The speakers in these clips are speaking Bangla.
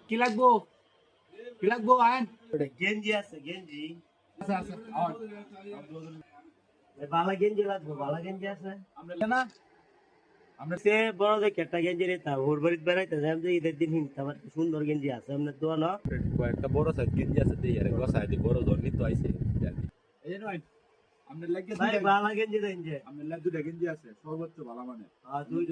কি লাগবো আইন গেঞ্জি আছে গেঞ্জি আচ্ছা আচ্ছা আওয়াজ বালা গেঞ্জি লাগবে বালা গেঞ্জি আছে আমরা না আমরা সে বড় দেখে একটা গেঞ্জি নিতাম ওর বাড়িতে বেড়াইতে যাই যে ঈদের দিন কিনতাম আর কি সুন্দর গেঞ্জি আছে আপনার দোয়া না কয়েকটা বড় সাইজ গেঞ্জি আছে দিয়ে আরে গোসাই দি বড় ধরনি তো আইছে এই যে নয় আমরা লাগে ভাই বালা গেঞ্জি দেন যে আমরা লাগে দুইটা গেঞ্জি আছে সর্বোচ্চ ভালো মানে আর দুই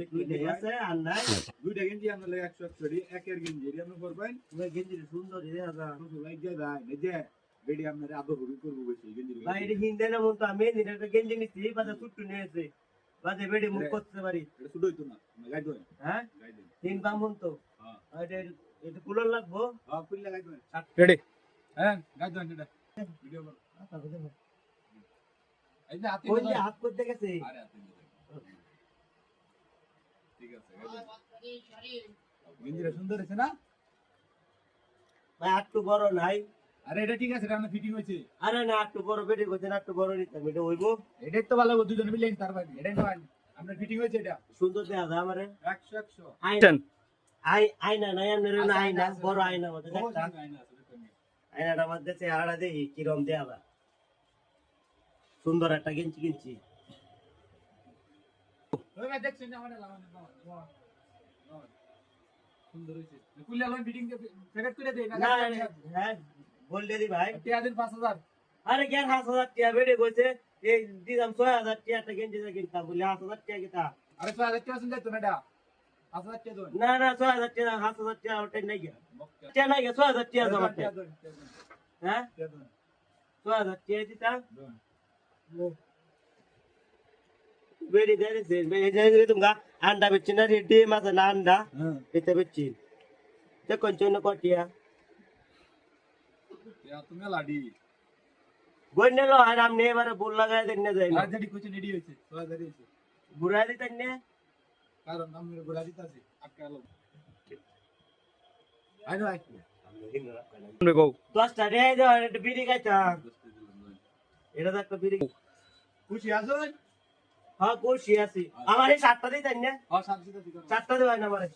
আছে আর নাই দুইটা গেঞ্জি আমরা লাগে 100 করি একের গেঞ্জি এর আমরা করবেন তোমার গেঞ্জি সুন্দর রে দাদা তো লাগে যায় এই যে বেডি আমরা আদর হবি করব বেশি গেঞ্জি ভাই এটা হিন্দে না মন তো আমি একটা গেঞ্জি নিছি বাজে ছুট্টু নিয়েছে বাজে বেডে মুখ করতে পারি এটা শুধু হইতো না আমরা গাইড দেন হ্যাঁ গাইড দেন তিন বাম মন তো হ্যাঁ এটা এটা কুলার লাগবো হ্যাঁ খুললে গাইড দেন রেডি হ্যাঁ গাইড দেন এটা ভিডিও কর এই যে হাতে ওই যে হাত করতে গেছে আরে হাতে ঠিক আছে গেঞ্জিটা সুন্দর আছে না ভাই একটু বড় নাই আরে এটা ঠিক আছে এটা আমরা ফিটিং হয়েছে আরে না একটু বড় বেডে করছে না একটু বড় নিতাম এটা হইবো এটাই তো ভালো দুজন মিলে তার ভাই এটাই নয় আমরা ফিটিং হয়েছে এটা সুন্দর দেখা যায় আমারে 100 100 আয়না নাই আপনার না আয়না বড় আয়না মধ্যে দেখতা আয়নাটার মধ্যে চেহারাটা দেখি কিরম দেয়া যায় সুন্দর একটা গেঞ্জি কিনছি ওই ভাই দেখছেন না আমাদের লাগানো সুন্দর হয়েছে কুলিয়া লোন ফিটিং প্যাকেট করে দেই না না হ্যাঁ বললে দি ভাই টিয়া দিন 5000 আরে কেন 5000 টাকা বেড়ে কইছে এই দিলাম 6000 টাকা একটা গেঞ্জি কিনতাম বলে 8000 টাকা কিতা আরে 6000 টাকা শুনতে তো না এটা 5000 টাকা দোন না না 6000 টাকা 7000 টাকা ওটাই নাই গিয়া টাকা নাই গিয়া 6000 টাকা জমা হ্যাঁ 6000 টাকা দিতা বেড়ে দেছে বেড়ে দেছে তুমি अंडा बेची ना रेडी माझा ना अंडा इथे बेची ते कोणच्या कोटिया या तुम्ही लाडी गोन्नेलो आणि आमने बार बोल लगाय त्यांनी जाईल आजडी कुछ निडी होते 6000 होते बुराली त्यांनी कारण आम्ही गुलाबी तासे अक्कालो आय नो গো तो स्टाडी आहे जो बिरी काय ता এটা তো একটা বিড়ি খুশি আছো হ্যাঁ কোশি আছে আমার এই 7টা দিই তাই না হ্যাঁ 7টা দিতে 4টা দেওয়া না আমারে